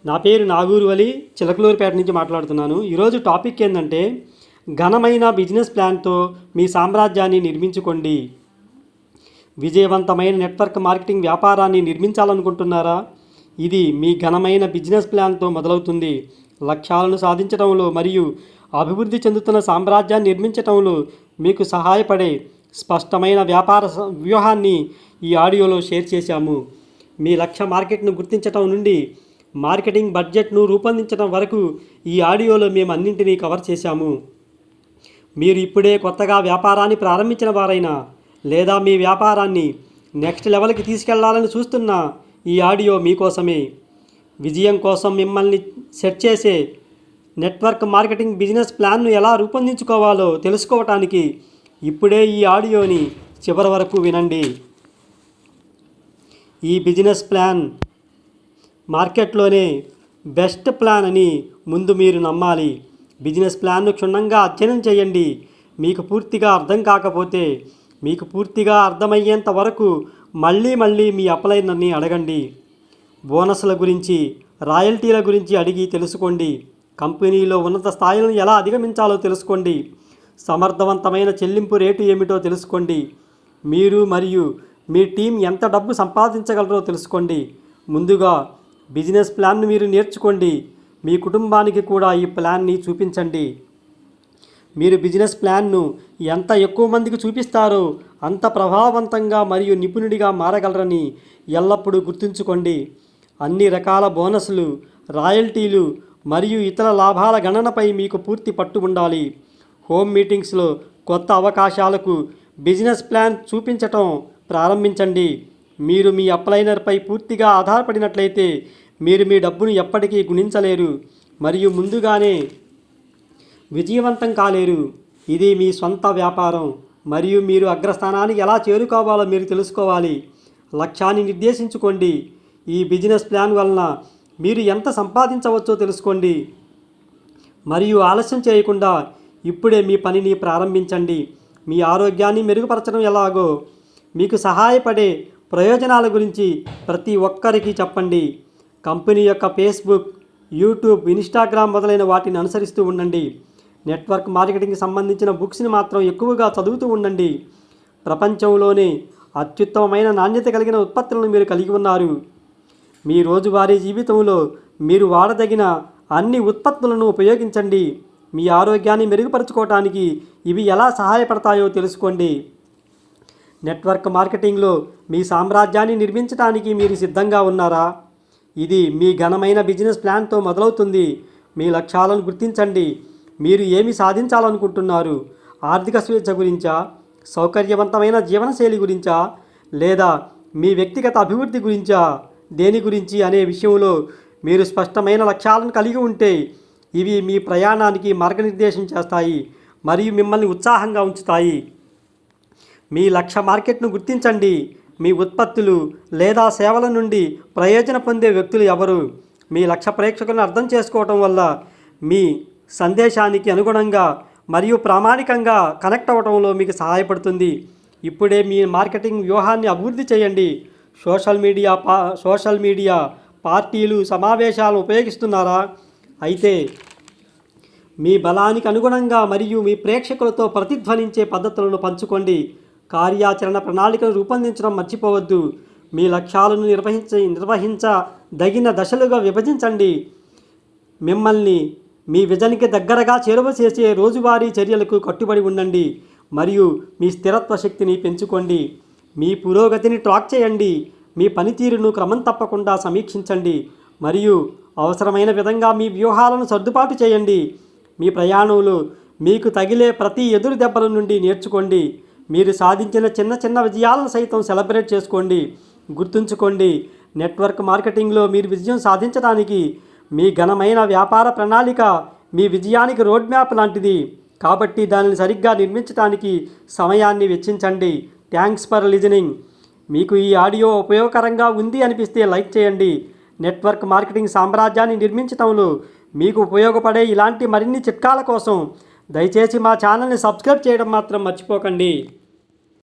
నా పేరు నాగూరు అలీ, చిలకలూరుపేట నుంచి మాట్లాడుతున్నాను. ఈరోజు టాపిక్ ఏంటంటే ఘనమైన బిజినెస్ ప్లాన్తో మీ సామ్రాజ్యాన్ని నిర్మించుకోండి. విజయవంతమైన నెట్వర్క్ మార్కెటింగ్ వ్యాపారాన్ని నిర్మించాలనుకుంటున్నారా? ఇది మీ ఘనమైన బిజినెస్ ప్లాన్తో మొదలవుతుంది. లక్ష్యాలను సాధించడంలో మరియు అభివృద్ధి చెందుతున్న సామ్రాజ్యాన్ని నిర్మించడంలో మీకు సహాయపడే స్పష్టమైన వ్యాపార వ్యూహాన్ని ఈ ఆడియోలో షేర్ చేశాము. మీ లక్ష్య మార్కెట్ను గుర్తించడం నుండి మార్కెటింగ్ బడ్జెట్ను రూపొందించడం వరకు ఈ ఆడియోలో మేము అన్నింటినీ కవర్ చేశాము. మీరు ఇప్పుడే కొత్తగా వ్యాపారాన్ని ప్రారంభించిన వారైనా లేదా మీ వ్యాపారాన్ని నెక్స్ట్ లెవెల్కి తీసుకెళ్లాలని చూస్తున్న ఈ ఆడియో మీకోసమే. విజయం కోసం మిమ్మల్ని సెట్ చేసే నెట్వర్క్ మార్కెటింగ్ బిజినెస్ ప్లాన్ను ఎలా రూపొందించుకోవాలో తెలుసుకోవటానికి ఇప్పుడే ఈ ఆడియోని చివరి వరకు వినండి. ఈ బిజినెస్ ప్లాన్ మార్కెట్లోనే బెస్ట్ ప్లాన్ అని ముందు మీరు నమ్మాలి. బిజినెస్ ప్లాన్ను క్షుణ్ణంగా అధ్యయనం చేయండి. మీకు పూర్తిగా అర్థం కాకపోతే మీకు పూర్తిగా అర్థమయ్యేంత వరకు మళ్ళీ మీ అప్లైనర్ని అడగండి. బోనస్ల గురించి, రాయల్టీల గురించి అడిగి తెలుసుకోండి. కంపెనీలో ఉన్నత స్థాయిలను ఎలా అధిగమించాలో తెలుసుకోండి. సమర్థవంతమైన చెల్లింపు రేటు ఏమిటో తెలుసుకోండి. మీరు మరియు మీ టీం ఎంత డబ్బు సంపాదించగలరో తెలుసుకోండి. ముందుగా బిజినెస్ ప్లాన్ను మీరు నేర్చుకోండి. మీ కుటుంబానికి కూడా ఈ ప్లాన్ని చూపించండి. మీరు బిజినెస్ ప్లాన్ను ఎంత ఎక్కువ మందికి చూపిస్తారో అంత ప్రభావవంతంగా మరియు నిపుణుడిగా మారగలరని ఎల్లప్పుడూ గుర్తుంచుకోండి. అన్ని రకాల బోనస్లు, రాయల్టీలు మరియు ఇతర లాభాల గణనపై మీకు పూర్తి పట్టు ఉండాలి. హోమ్ మీటింగ్స్లో కొత్త అవకాశాలకు బిజినెస్ ప్లాన్ చూపించటం ప్రారంభించండి. మీరు మీ అప్లైనర్పై పూర్తిగా ఆధారపడినట్లయితే మీరు మీ డబ్బును ఎప్పటికీ గుణించలేరు మరియు ముందుగానే విజయవంతం కాలేరు. ఇది మీ సొంత వ్యాపారం మరియు మీరు అగ్రస్థానానికి ఎలా చేరుకోవాలో మీరు తెలుసుకోవాలి. లక్ష్యాన్ని నిర్దేశించుకోండి. ఈ బిజినెస్ ప్లాన్ వలన మీరు ఎంత సంపాదించవచ్చో తెలుసుకోండి మరియు ఆలస్యం చేయకుండా ఇప్పుడే మీ పనిని ప్రారంభించండి. మీ ఆరోగ్యాన్ని మెరుగుపరచడం ఎలాగో మీకు సహాయపడే ప్రయోజనాల గురించి ప్రతి ఒక్కరికి చెప్పండి. కంపెనీ యొక్క ఫేస్బుక్, యూట్యూబ్, ఇన్స్టాగ్రామ్ మొదలైన వాటిని అనుసరిస్తూ ఉండండి. నెట్వర్క్ మార్కెటింగ్కి సంబంధించిన బుక్స్ని మాత్రం ఎక్కువగా చదువుతూ ఉండండి. ప్రపంచంలోనే అత్యుత్తమమైన నాణ్యత కలిగిన ఉత్పత్తులను మీరు కలిగి ఉన్నారు. మీ రోజువారీ జీవితంలో మీరు వాడదగిన అన్ని ఉత్పత్తులను ఉపయోగించండి. మీ ఆరోగ్యాన్ని మెరుగుపరుచుకోవటానికి ఇవి ఎలా సహాయపడతాయో తెలుసుకోండి. నెట్వర్క్ మార్కెటింగ్లో మీ సామ్రాజ్యాన్ని నిర్మించడానికి మీరు సిద్ధంగా ఉన్నారా? ఇది మీ ఘనమైన బిజినెస్ ప్లాన్తో మొదలవుతుంది. మీ లక్ష్యాలను గుర్తించండి. మీరు ఏమి సాధించాలనుకుంటున్నారు? ఆర్థిక స్వేచ్ఛ గురించా, సౌకర్యవంతమైన జీవనశైలి గురించా, లేదా మీ వ్యక్తిగత అభివృద్ధి గురించా? దేని గురించి అనే విషయంలో మీరు స్పష్టమైన లక్ష్యాలను కలిగి ఉంటే ఇవి మీ ప్రయాణానికి మార్గనిర్దేశం చేస్తాయి మరియు మిమ్మల్ని ఉత్సాహంగా ఉంచుతాయి. మీ లక్ష్య మార్కెట్ను గుర్తించండి. మీ ఉత్పత్తులు లేదా సేవల నుండి ప్రయోజనం పొందే వ్యక్తులు ఎవరు? మీ లక్ష్య ప్రేక్షకులను అర్థం చేసుకోవటం వల్ల మీ సందేశానికి అనుగుణంగా మరియు ప్రామాణికంగా కనెక్ట్ అవ్వడంలో మీకు సహాయపడుతుంది. ఇప్పుడే మీ మార్కెటింగ్ వ్యూహాన్ని అభివృద్ధి చేయండి. సోషల్ మీడియా పార్టీలు, సమావేశాలను ఉపయోగిస్తున్నారా? అయితే మీ బలానికి అనుగుణంగా మరియు మీ ప్రేక్షకులతో ప్రతిధ్వనించే పద్ధతులను పంచుకోండి. కార్యాచరణ ప్రణాళికను రూపొందించడం మర్చిపోవద్దు. మీ లక్ష్యాలను నిర్వహించదగిన దశలుగా విభజించండి. మిమ్మల్ని మీ విజన్కి దగ్గరగా చేరువ చేసే రోజువారీ చర్యలకు కట్టుబడి ఉండండి మరియు మీ స్థిరత్వ శక్తిని పెంచుకోండి. మీ పురోగతిని ట్రాక్ చేయండి. మీ పనితీరును క్రమం తప్పకుండా సమీక్షించండి మరియు అవసరమైన విధంగా మీ వ్యూహాలను సర్దుబాటు చేయండి. మీ ప్రయాణంలో మీకు తగిలే ప్రతి ఎదురు దెబ్బల నుండి నేర్చుకోండి. మీరు సాధించిన చిన్న విజయాలను సైతం సెలబ్రేట్ చేసుకోండి. గుర్తుంచుకోండి, నెట్వర్క్ మార్కెటింగ్లో మీరు విజయం సాధించడానికి మీ ఘనమైన వ్యాపార ప్రణాళిక మీ విజయానికి రోడ్ మ్యాప్ లాంటిది. కాబట్టి దానిని సరిగ్గా నిర్మించడానికి సమయాన్ని వెచ్చించండి. Thanks for listening. మీకు ఈ ఆడియో ఉపయోగకరంగా ఉంది అనిపిస్తే లైక్ చేయండి. నెట్వర్క్ మార్కెటింగ్ సామ్రాజ్యాన్ని నిర్మించడంలో మీకు ఉపయోగపడే ఇలాంటి మరిన్ని చిట్కాల కోసం దయచేసి మా ఛానల్ని సబ్స్క్రైబ్ చేయడం మాత్రం మర్చిపోకండి.